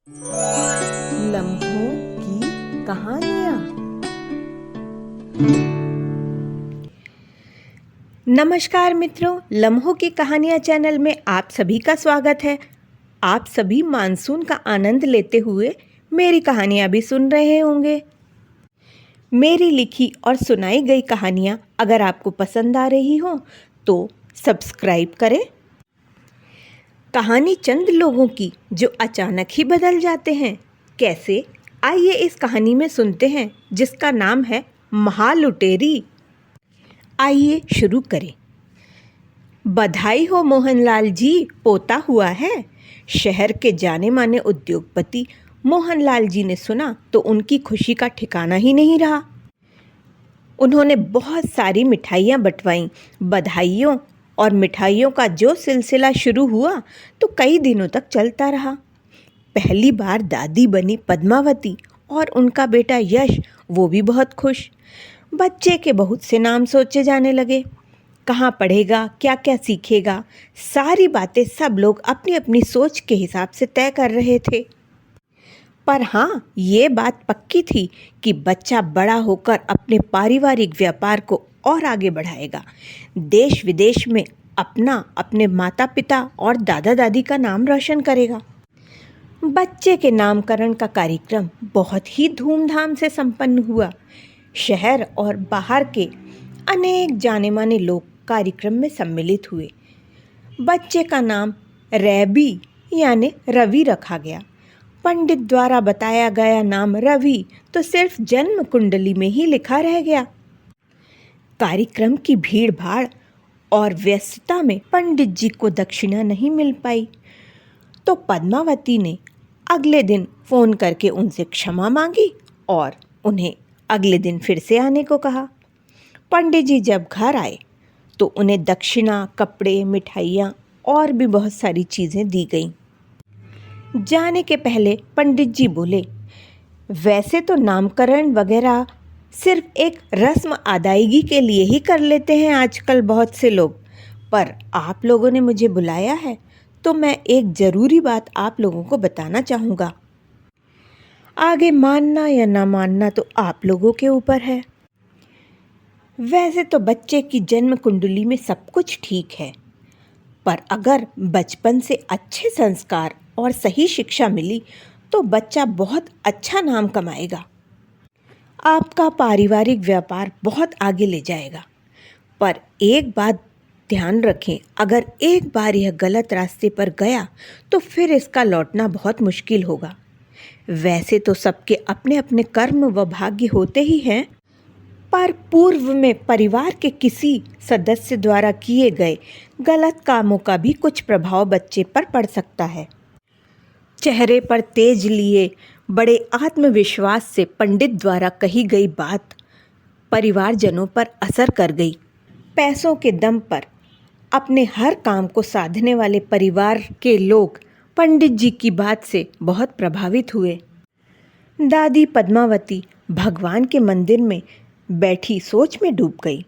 लम्हों की कहानियाँ। नमस्कार मित्रों, लम्हों की कहानियाँ चैनल में आप सभी का स्वागत है। आप सभी मानसून का आनंद लेते हुए मेरी कहानियाँ भी सुन रहे होंगे। मेरी लिखी और सुनाई गई कहानियाँ अगर आपको पसंद आ रही हो तो सब्सक्राइब करें। कहानी चंद लोगों की जो अचानक ही बदल जाते हैं। कैसे? आइए इस कहानी में सुनते हैं जिसका नाम है महालुटेरी। आइए शुरू करें। बधाई हो मोहनलाल जी, पोता हुआ है। शहर के जाने माने उद्योगपति मोहनलाल जी ने सुना तो उनकी खुशी का ठिकाना ही नहीं रहा। उन्होंने बहुत सारी मिठाइयाँ बंटवाईं। बधाइयों और मिठाइयों का जो सिलसिला शुरू हुआ तो कई दिनों तक चलता रहा। पहली बार दादी बनी पद्मावती और उनका बेटा यश, वो भी बहुत खुश। बच्चे के बहुत से नाम सोचे जाने लगे। कहाँ पढ़ेगा, क्या क्या सीखेगा, सारी बातें सब लोग अपनी अपनी सोच के हिसाब से तय कर रहे थे। पर हाँ, ये बात पक्की थी कि बच्चा बड़ा होकर अपने पारिवारिक व्यापार को और आगे बढ़ाएगा। देश विदेश में अपना, अपने माता पिता और दादा दादी का नाम रोशन करेगा। बच्चे के नामकरण का कार्यक्रम बहुत ही धूमधाम से संपन्न हुआ। शहर और बाहर के अनेक जाने माने लोग कार्यक्रम में सम्मिलित हुए। बच्चे का नाम रैबी यानी रवि रखा गया। पंडित द्वारा बताया गया नाम रवि तो सिर्फ जन्म कुंडली में ही लिखा रह गया। कार्यक्रम की भीड़ भाड़ और व्यस्तता में पंडित जी को दक्षिणा नहीं मिल पाई, तो पद्मावती ने अगले दिन फ़ोन करके उनसे क्षमा मांगी और उन्हें अगले दिन फिर से आने को कहा। पंडित जी जब घर आए तो उन्हें दक्षिणा, कपड़े, मिठाइयाँ और भी बहुत सारी चीज़ें दी गईं। जाने के पहले पंडित जी बोले, वैसे तो नामकरण वगैरह सिर्फ एक रस्म अदायगी के लिए ही कर लेते हैं आजकल बहुत से लोग, पर आप लोगों ने मुझे बुलाया है तो मैं एक ज़रूरी बात आप लोगों को बताना चाहूँगा। आगे मानना या ना मानना तो आप लोगों के ऊपर है। वैसे तो बच्चे की जन्म कुंडली में सब कुछ ठीक है, पर अगर बचपन से अच्छे संस्कार और सही शिक्षा मिली तो बच्चा बहुत अच्छा नाम कमाएगा, आपका पारिवारिक व्यापार बहुत आगे ले जाएगा। पर एक बात ध्यान रखें, अगर एक बार यह गलत रास्ते पर गया तो फिर इसका लौटना बहुत मुश्किल होगा। वैसे तो सबके अपने अपने कर्म व भाग्य होते ही हैं, पर पूर्व में परिवार के किसी सदस्य द्वारा किए गए गलत कामों का भी कुछ प्रभाव बच्चे पर पड़ सकता है। चेहरे पर तेज लिए बड़े आत्मविश्वास से पंडित द्वारा कही गई बात परिवारजनों पर असर कर गई। पैसों के दम पर अपने हर काम को साधने वाले परिवार के लोग पंडित जी की बात से बहुत प्रभावित हुए। दादी पद्मावती भगवान के मंदिर में बैठी सोच में डूब गई।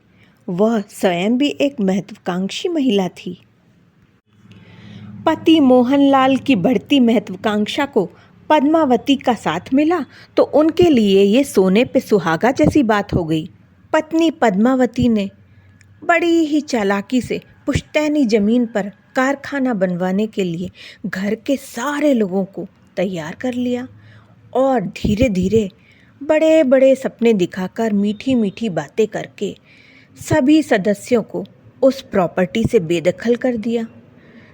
वह स्वयं भी एक महत्वाकांक्षी महिला थी। पति मोहनलाल की बढ़ती महत्वाकांक्षा को पद्मावती का साथ मिला तो उनके लिए ये सोने पे सुहागा जैसी बात हो गई। पत्नी पद्मावती ने बड़ी ही चालाकी से पुश्तैनी ज़मीन पर कारखाना बनवाने के लिए घर के सारे लोगों को तैयार कर लिया और धीरे धीरे बड़े बड़े सपने दिखाकर मीठी मीठी बातें करके सभी सदस्यों को उस प्रॉपर्टी से बेदखल कर दिया।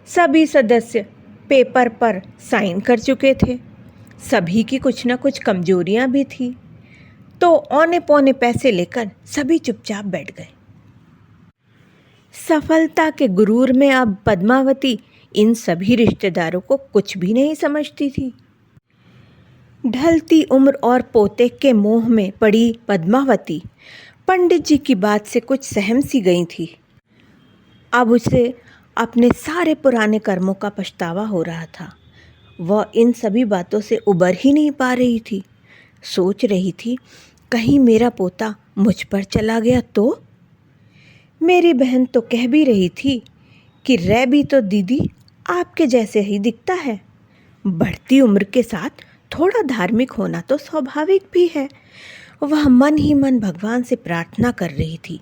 सभी सदस्य पेपर पर साइन कर चुके थे। सभी की कुछ ना कुछ कमजोरियां भी थी, तो औने पौने पैसे लेकर सभी चुपचाप बैठ गए। सफलता के गुरूर में अब पद्मावती इन सभी रिश्तेदारों को कुछ भी नहीं समझती थी। ढलती उम्र और पोते के मोह में पड़ी पद्मावती पंडित जी की बात से कुछ सहम सी गई थी। अब उसे अपने सारे पुराने कर्मों का पछतावा हो रहा था। वह इन सभी बातों से उबर ही नहीं पा रही थी। सोच रही थी, कहीं मेरा पोता मुझ पर चला गया तो? मेरी बहन तो कह भी रही थी कि रैबी तो दीदी आपके जैसे ही दिखता है, बढ़ती उम्र के साथ थोड़ा धार्मिक होना तो स्वाभाविक भी है। वह मन ही मन भगवान से प्रार्थना कर रही थी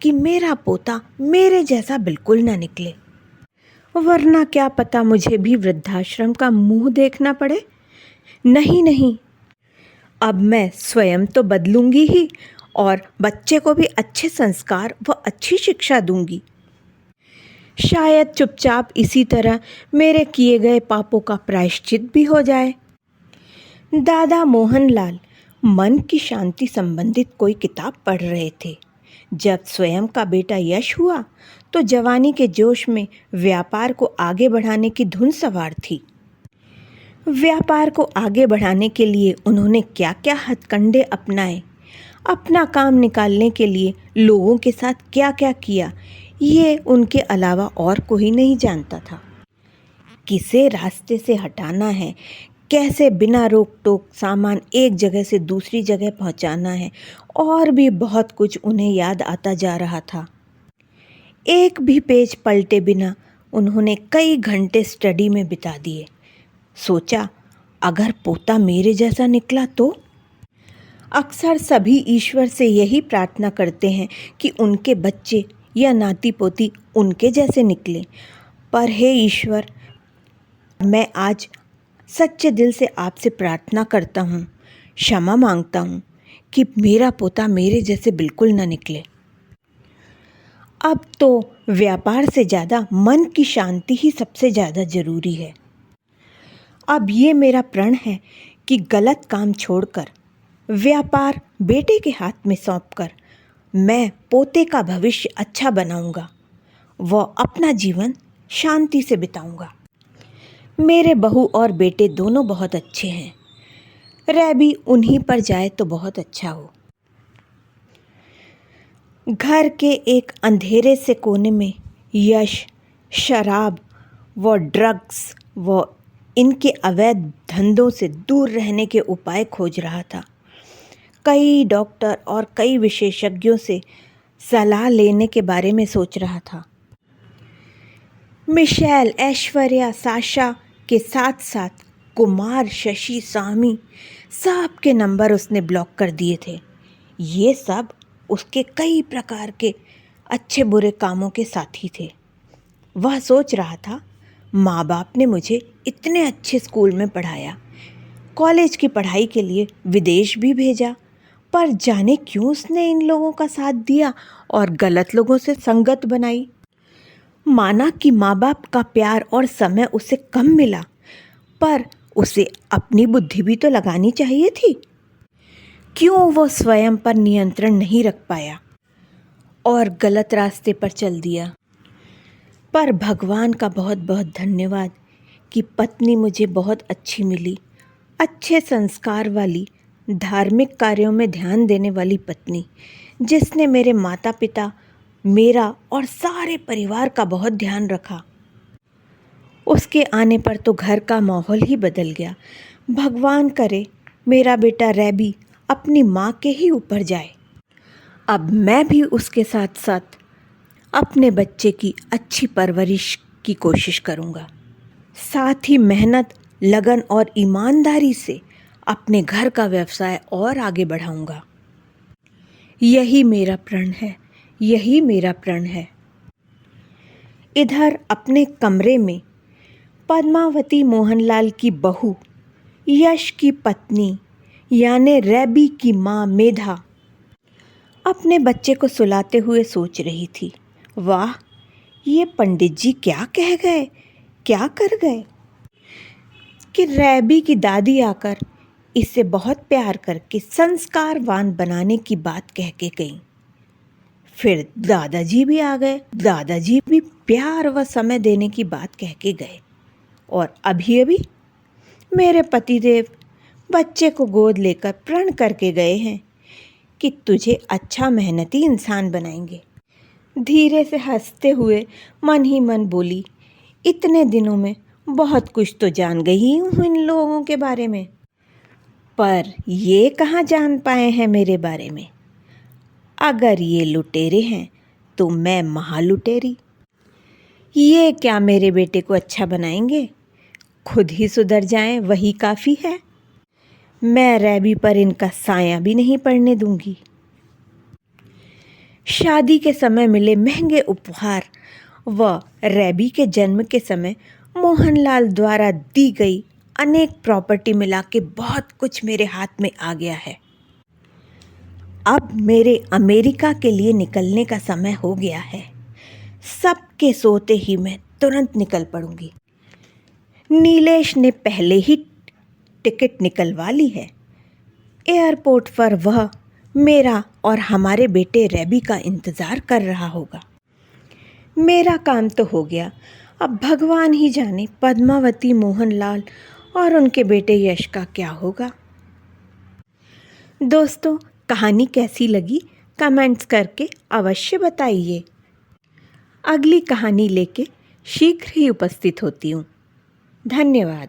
कि मेरा पोता मेरे जैसा बिल्कुल ना निकले, वरना क्या पता मुझे भी वृद्धाश्रम का मुंह देखना पड़े। नहीं नहीं, अब मैं स्वयं तो बदलूंगी ही और बच्चे को भी अच्छे संस्कार व अच्छी शिक्षा दूंगी। शायद चुपचाप इसी तरह मेरे किए गए पापों का प्रायश्चित भी हो जाए। दादा मोहनलाल मन की शांति संबंधित कोई किताब पढ़ रहे थे। जब स्वयं का बेटा यश हुआ तो जवानी के जोश में व्यापार को आगे बढ़ाने की धुन सवार थी। व्यापार को आगे बढ़ाने के लिए उन्होंने क्या क्या हथकंडे अपनाए, अपना काम निकालने के लिए लोगों के साथ क्या क्या किया, ये उनके अलावा और कोई नहीं जानता था। किसे रास्ते से हटाना है, कैसे बिना रोक टोक सामान एक जगह से दूसरी जगह पहुंचाना है, और भी बहुत कुछ उन्हें याद आता जा रहा था। एक भी पेज पलटे बिना उन्होंने कई घंटे स्टडी में बिता दिए। सोचा, अगर पोता मेरे जैसा निकला तो? अक्सर सभी ईश्वर से यही प्रार्थना करते हैं कि उनके बच्चे या नाती पोती उनके जैसे निकले। पर हे ईश्वर, मैं आज सच्चे दिल से आपसे प्रार्थना करता हूँ, क्षमा मांगता हूँ कि मेरा पोता मेरे जैसे बिल्कुल न निकले। अब तो व्यापार से ज़्यादा मन की शांति ही सबसे ज़्यादा ज़रूरी है। अब ये मेरा प्रण है कि गलत काम छोड़कर व्यापार बेटे के हाथ में सौंपकर मैं पोते का भविष्य अच्छा बनाऊंगा, वह अपना जीवन शांति से बिताऊंगा। मेरे बहू और बेटे दोनों बहुत अच्छे हैं, रैबी उन्हीं पर जाए तो बहुत अच्छा हो। घर के एक अंधेरे से कोने में यश शराब व ड्रग्स व इनके अवैध धंधों से दूर रहने के उपाय खोज रहा था। कई डॉक्टर और कई विशेषज्ञों से सलाह लेने के बारे में सोच रहा था। मिशेल, ऐश्वर्या, साशा के साथ साथ कुमार, शशि, सामी, सब के नंबर उसने ब्लॉक कर दिए थे। ये सब उसके कई प्रकार के अच्छे बुरे कामों के साथी थे। वह सोच रहा था, माँ बाप ने मुझे इतने अच्छे स्कूल में पढ़ाया, कॉलेज की पढ़ाई के लिए विदेश भी भेजा, पर जाने क्यों उसने इन लोगों का साथ दिया और गलत लोगों से संगत बनाई। माना कि माँ बाप का प्यार और समय उसे कम मिला, पर उसे अपनी बुद्धि भी तो लगानी चाहिए थी। क्यों वो स्वयं पर नियंत्रण नहीं रख पाया और गलत रास्ते पर चल दिया। पर भगवान का बहुत बहुत धन्यवाद कि पत्नी मुझे बहुत अच्छी मिली, अच्छे संस्कार वाली, धार्मिक कार्यों में ध्यान देने वाली पत्नी, जिसने मेरे माता पिता, मेरा और सारे परिवार का बहुत ध्यान रखा। उसके आने पर तो घर का माहौल ही बदल गया। भगवान करे मेरा बेटा रैबी अपनी माँ के ही ऊपर जाए। अब मैं भी उसके साथ साथ अपने बच्चे की अच्छी परवरिश की कोशिश करूँगा, साथ ही मेहनत, लगन और ईमानदारी से अपने घर का व्यवसाय और आगे बढ़ाऊँगा। यही मेरा प्रण है, यही मेरा प्रण है। इधर अपने कमरे में पद्मावती मोहनलाल की बहू, यश की पत्नी यानी रैबी की माँ मेधा अपने बच्चे को सुलाते हुए सोच रही थी, वाह, ये पंडित जी क्या कह गए, क्या कर गए कि रैबी की दादी आकर इसे बहुत प्यार करके संस्कारवान बनाने की बात कह के गई। फिर दादाजी भी आ गए, दादाजी भी प्यार व समय देने की बात कह के गए। और अभी मेरे पतिदेव बच्चे को गोद लेकर प्रण करके गए हैं कि तुझे अच्छा मेहनती इंसान बनाएंगे। धीरे से हंसते हुए मन ही मन बोली, इतने दिनों में बहुत कुछ तो जान गई हूँ इन लोगों के बारे में, पर ये कहाँ जान पाए हैं मेरे बारे में। अगर ये लुटेरे हैं तो मैं महालुटेरी। ये क्या मेरे बेटे को अच्छा बनाएंगे? खुद ही सुधर जाएं वही काफ़ी है। मैं रैबी पर इनका साया भी नहीं पड़ने दूंगी। शादी के समय मिले महंगे उपहार व रैबी के जन्म के समय मोहनलाल द्वारा दी गई अनेक प्रॉपर्टी मिला के बहुत कुछ मेरे हाथ में आ गया है। अब मेरे अमेरिका के लिए निकलने का समय हो गया है। सबके सोते ही मैं तुरंत निकल पड़ूंगी। नीलेश ने पहले ही टिकट निकलवा ली है। एयरपोर्ट पर वह मेरा और हमारे बेटे रैबी का इंतज़ार कर रहा होगा। मेरा काम तो हो गया, अब भगवान ही जाने पद्मावती, मोहनलाल और उनके बेटे यश का क्या होगा। दोस्तों, कहानी कैसी लगी कमेंट्स करके अवश्य बताइए। अगली कहानी लेके शीघ्र ही उपस्थित होती हूँ। धन्यवाद।